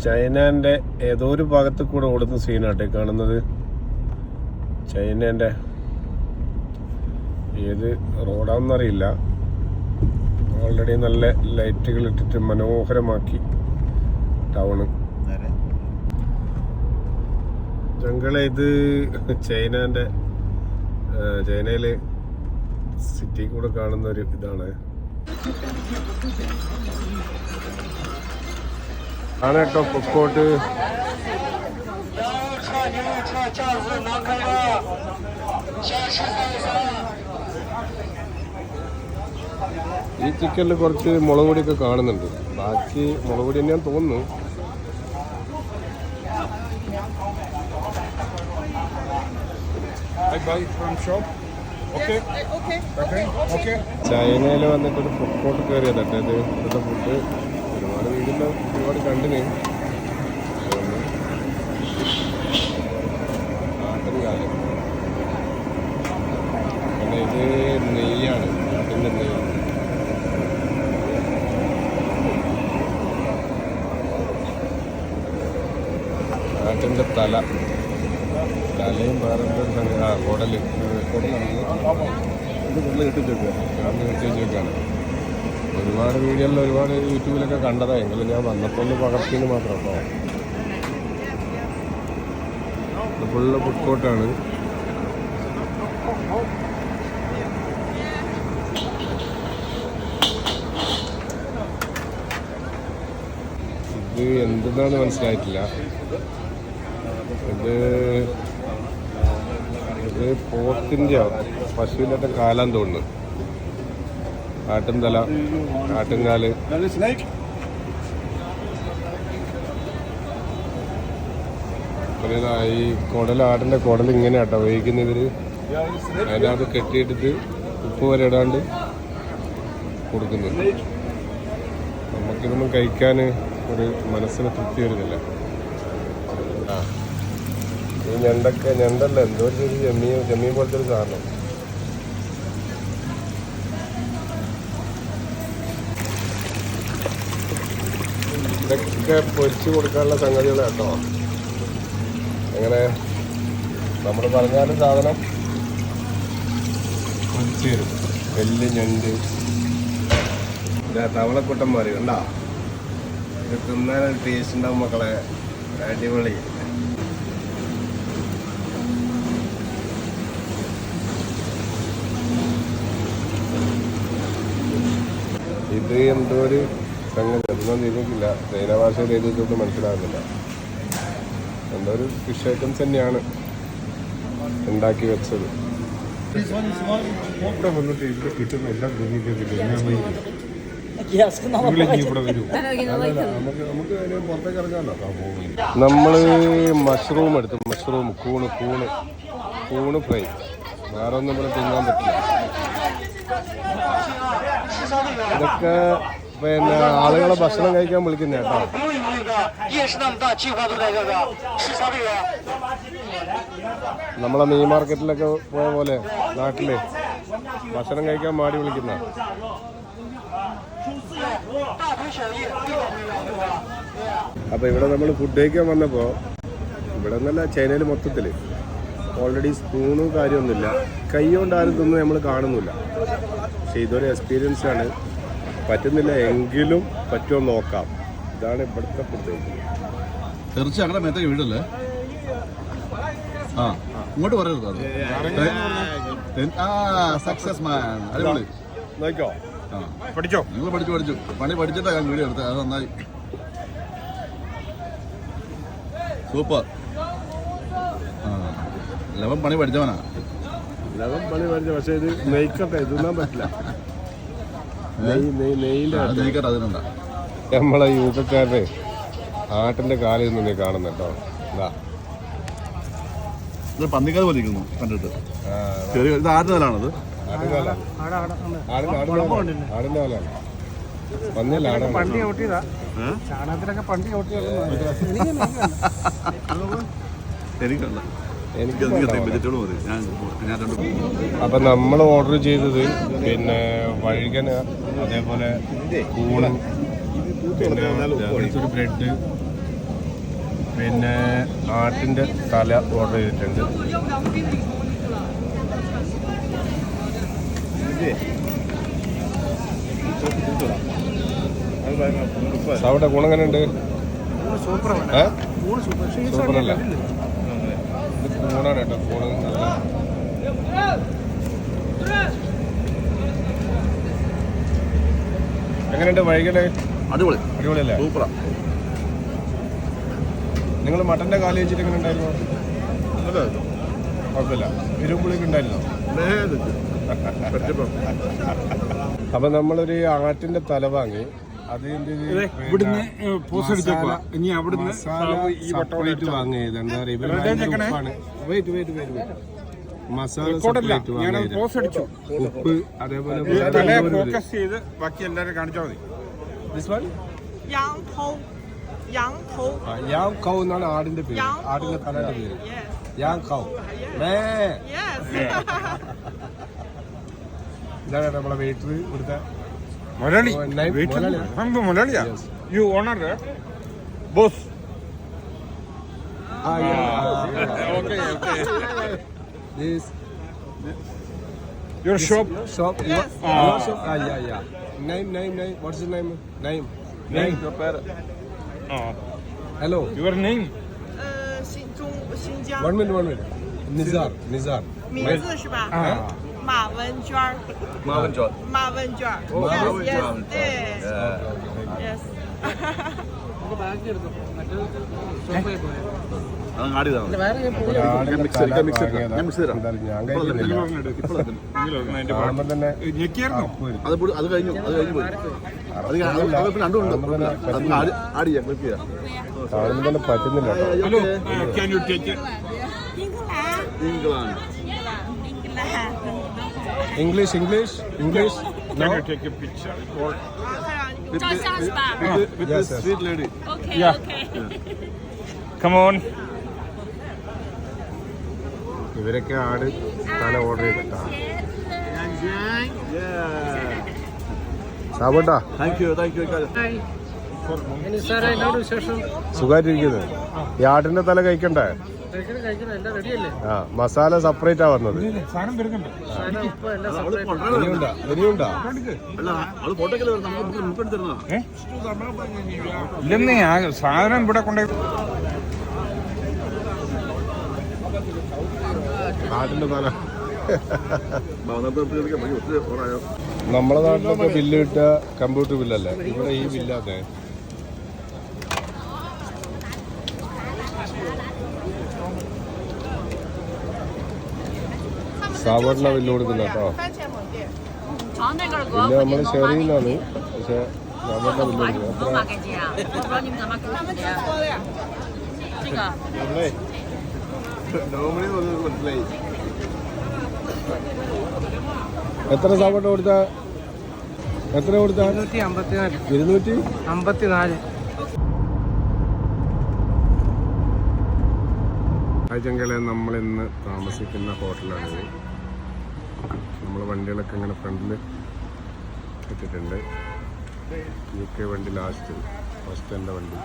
ചൈനേൻ്റെ ഏതോ ഒരു ഭാഗത്ത് കൂടെ ഓടുന്ന സീനാട്ടെ കാണുന്നത്. ചൈനേൻ്റെ ഏത് റോഡാണെന്നറിയില്ല. ഓൾറെഡി നല്ല ലൈറ്റുകൾ ഇട്ടിട്ട് മനോഹരമാക്കി ടൗണ്. ജംഗിളെ ഇത് ചൈനയിലെ സിറ്റി കൂടെ കാണുന്ന ഒരു ഇതാണ്. ആണ് കേട്ടോ ഫുഡ് ഈ ചിക്കനിൽ കുറച്ച് മുളക് പൊടിയൊക്കെ കാണുന്നുണ്ട്. ബാക്കി മുളക് പൊടി തന്നെയാന്ന് തോന്നുന്നു. ചൈനയിൽ വന്നിട്ടൊരു ഫുഡ് കോർട്ട് കയറിയതട്ടെ. ഇത് ഇവിടുത്തെ ഫുഡ് ഒരുപാട് വീടിൻ്റെ ഒരുപാട് കണ്ടിന്. ആട്ടുംകാലം പിന്നെ ഇത് നെയ്യാണ്, ആട്ടിൻ്റെ നെയ്യ്. ആട്ടിൻ്റെ തലയും വേറെ കുടല് കിട്ടിച്ച് വെക്കുകയാണ്. ഒരുപാട് വീഡിയോയിൽ ഒരുപാട് യൂട്യൂബിലൊക്കെ കണ്ടതാണ്. എങ്കിലും ഞാൻ വന്നപ്പോൾ പകർത്തിന് മാത്രം കേട്ടോ. ഫുള്ള് ഫുഡ് കോർട്ടാണ്. ഇത് എന്തെന്നാന്ന് മനസ്സിലായിട്ടില്ല. ഇത് പോത്തിൻ്റെയോ പശുവിൻ്റെ കാലാന്ന് തോന്നുന്നു. ആട്ടുംതല, ആട്ടുംകാല്. ഈ ആടിൻ്റെ കുടൽ ഇങ്ങനെ കേട്ടോ വേവിക്കുന്ന ഇവര്. അതിനകത്ത് കെട്ടിയിട്ടിട്ട് ഉപ്പ് വരെ ഇടാണ്ട് കൊടുക്കുന്നുണ്ട്. നമുക്കിതൊന്നും കഴിക്കാൻ ഒരു മനസ്സിന് തൃപ്തി വരുന്നില്ല. ഈ ഞണ്ടല്ല, എന്തോ ഒരു ചെമ്മീൻ പോലത്തെ ഒരു സാധനം. ഇതൊക്കെ പൊരിച്ച് കൊടുക്കാനുള്ള സംഗതികൾ കേട്ടോ. എങ്ങനെ നമ്മൾ പറഞ്ഞാലും സാധനം പൊരിച്ച് തരും. വലിയ ഞണ്ട്, തവളക്കുട്ടന്മാർ കണ്ടാ. ഇത് തിന്നാനൊരു ടേസ്റ്റ് ഉണ്ടാവും മക്കളെ, അടിപൊളി. ഇത് എന്തോ ഒരു സംഗതി, ഒന്നും ചെയ്തിട്ടില്ല. ചൈന ഭാഷയിൽ എഴുതിയിട്ടൊന്നും മനസ്സിലാകുന്നില്ല. എന്തോ ഒരു ഫിഷ് ഐറ്റംസ് തന്നെയാണ് ഉണ്ടാക്കി വെച്ചത്. ഇവിടെ വന്നിട്ട് ഇവിടെ കിട്ടുന്ന എല്ലാം പുറത്തേക്ക് ഇറങ്ങാമല്ലോ. നമ്മള് മഷ്റൂം എടുത്തു. മഷ്റൂം കൂണ് ഫ്രൈ. വേറെ ഒന്നും ഇവിടെ തിന്നാൻ പറ്റില്ല. ഇതൊക്കെ പിന്നെ ആളുകളെ ഭക്ഷണം കഴിക്കാൻ വിളിക്കുന്ന കേട്ടോ. നമ്മളെ മീൻ മാർക്കറ്റിലൊക്കെ പോയ പോലെ നാട്ടില് ഭക്ഷണം കഴിക്കാൻ മാടി വിളിക്കുന്ന. അപ്പൊ ഇവിടെ നമ്മൾ ഫുഡ് കഴിക്കാൻ വന്നപ്പോ, ഇവിടെ ഒന്നല്ല ചൈനയിൽ മൊത്തത്തില് ഓൾറെഡി സ്പൂണും കാര്യമൊന്നുമില്ല. കൈ കൊണ്ട് ആരും തിന്ന് നമ്മൾ കാണുന്നില്ല. പക്ഷെ ഇതൊരു എക്സ്പീരിയൻസ് ആണ്. പറ്റുന്നില്ല എങ്കിലും പറ്റുമോ നോക്കാം. ഇതാണ് ഇവിടുത്തെ ഫുഡ് കഴിക്കുന്നത്. തീർച്ചയായും അങ്ങനെ മേത്തേക്ക് വീടല്ലേ. ഇങ്ങോട്ട് പറയരുത്. സക്സസ് മാൻ, അടിപൊളി. നോക്കോ, പഠിച്ചോ. നിങ്ങൾ പഠിച്ചു പണി പഠിച്ചിട്ടാ ഞാൻ വീഡിയോ എടുത്തത്. അത് നന്നായി, സൂപ്പർ. ലവൻ പണി പഠിച്ചവനാ. പക്ഷെ ഇത് നെയ്ക്കൊക്കെ തിന്നാൻ പറ്റില്ല. നെയ്യിന്റെ അതിനുണ്ടാ. നമ്മളെ യൂക്കക്കാരുടെ ആട്ടിന്റെ കാലിൽ നിന്ന് കാണുന്ന കേട്ടോ. പന്നിക്കാല് പോലെ ഇരിക്കുന്നു കണ്ടിട്ട്. ചെറിയ ഇത് ആടിന്റെ കാലാണത്. ആടിന്റെ കാലാണ്. പന്നിയല്ല, ആടാണ്. പണ്ടി ഓട്ടിയതാ. ചാണകത്തിലൊക്കെ പണ്ടി ഓട്ടിയത്. എനിക്കല്ല. അപ്പൊ നമ്മൾ ഓർഡർ ചെയ്തത് പിന്നെ വഴുകന, അതേപോലെ കൂണ്, പിന്നെ ഒരു ബ്രെഡ്, പിന്നെ ആട്ടിൻ്റെ തല ഓർഡർ ചെയ്തിട്ടുണ്ട്. അവിടെ ഗുണം ഉണ്ട്. സൂപ്പറല്ല, ഇത് കൂണാണ് കേട്ടോ. കൂണ് നല്ല എങ്ങനെയുണ്ട് വൈകിട്ട്? അടിപൊളി, അടിപൊളിയല്ലേ? സൂപ്പറാ. നിങ്ങൾ മട്ടൻ്റെ കാല് വെച്ചിട്ട് എങ്ങനെ ഉണ്ടായിരുന്നു? കുഴപ്പമില്ല. ഇരുമ്പുളിയൊക്കെ ഉണ്ടായിരുന്നോ? അപ്പം നമ്മളൊരു ആട്ടിൻ്റെ തല വാങ്ങി അതിൻ്റെ സെപ്പറേറ്റ് വാങ്ങിയത്. എന്താ പറയുക, മസാല സെപ്പറേറ്റ് വാങ്ങിയത്, ഉപ്പ്, അതേപോലെ ബാക്കി എല്ലാവരും കാണിച്ചാൽ മതി. യാങ് കൗ എന്നാണ് ആടിന്റെ പേര്, ആടിന്റെ തലയുടെ പേര്. യാങ് കൗ. ഇതാണ് നമ്മളെ വെയിറ്റർ ഇവിടുത്തെ മലയാളിയാ. You owner boss. Your shop? Shop? Your shop? Yeah. Name. What's your name? Name. Your parent. Hello. Your name? 新疆。 One minute. Nizar. 名字是吧？马文娟儿。马文娟。Yes. 对。Yes. ആടിയതാണ്. കാണുമ്പോ തന്നെ അത് കഴിഞ്ഞു പോയി. രണ്ടും ഉണ്ട്. ആടിയാ കാണുമ്പോ തന്നെ പറ്റുന്നില്ല കേട്ടോ. Hello. Can you take it? England. English. Can you take a picture? Or 照相是吧 With Yes. the sweet lady.？OK Yeah. OK。 come on. ഇവരൊക്കെ ആട് തല ഓർഡർ ചെയ്തിട്ടാ. സാബോട്ടാ Thank you. സുഖമായിട്ടിരിക്കുന്നത്. ഈ ആട്ടിന്റെ തല കഴിക്കണ്ടേ? ആ, മസാല സെപ്പറേറ്റാ വന്നത്. സാധനം വരുന്നുണ്ട്. ഇനിയുണ്ടാ? അല്ല അത് ഫോട്ടോക്കല്ലേ നമുക്ക് മുക്കെടുത്തിരുന്നതാ. ഇല്ലെന്നേ, ആ സാധനം ഇവിടെ കൊണ്ടേ. ആട്ടിന്റെ തല നമ്മളെ നാട്ടിലൊക്കെ ബില്ല് കിട്ടുക കമ്പ്യൂട്ടർ ബില്ലല്ലേ, ഇവിടെ ഈ ബില്ലാതെ. സാബോട്ടിനാ ബില്ല് കൊടുക്കുന്ന കേട്ടോ. 朝那个 പിന്നെ നമ്മൾ ഷെയർ ചെയ്യുന്നതാണ്, പക്ഷെ സാബോട്ടിനാ ബില്ല് കൊടുക്കുന്നത്.罗马给姐啊，我不知道你们怎么给姐。这个 എത്ര സാബോട്ട കൊടുത്ത? എത്ര കൊടുത്ത? 254. ആഴ്ചകളെ നമ്മളിന്ന് താമസിക്കുന്ന ഹോട്ടലാണിത്. നമ്മൾ വണ്ടികളൊക്കെ ഇങ്ങനെ ഫ്രണ്ടിൽ ഇട്ടിട്ടുണ്ട്. UK വണ്ടി ലാസ്റ്റ്, ഫസ്റ്റ് എൻ്റെ വണ്ടി.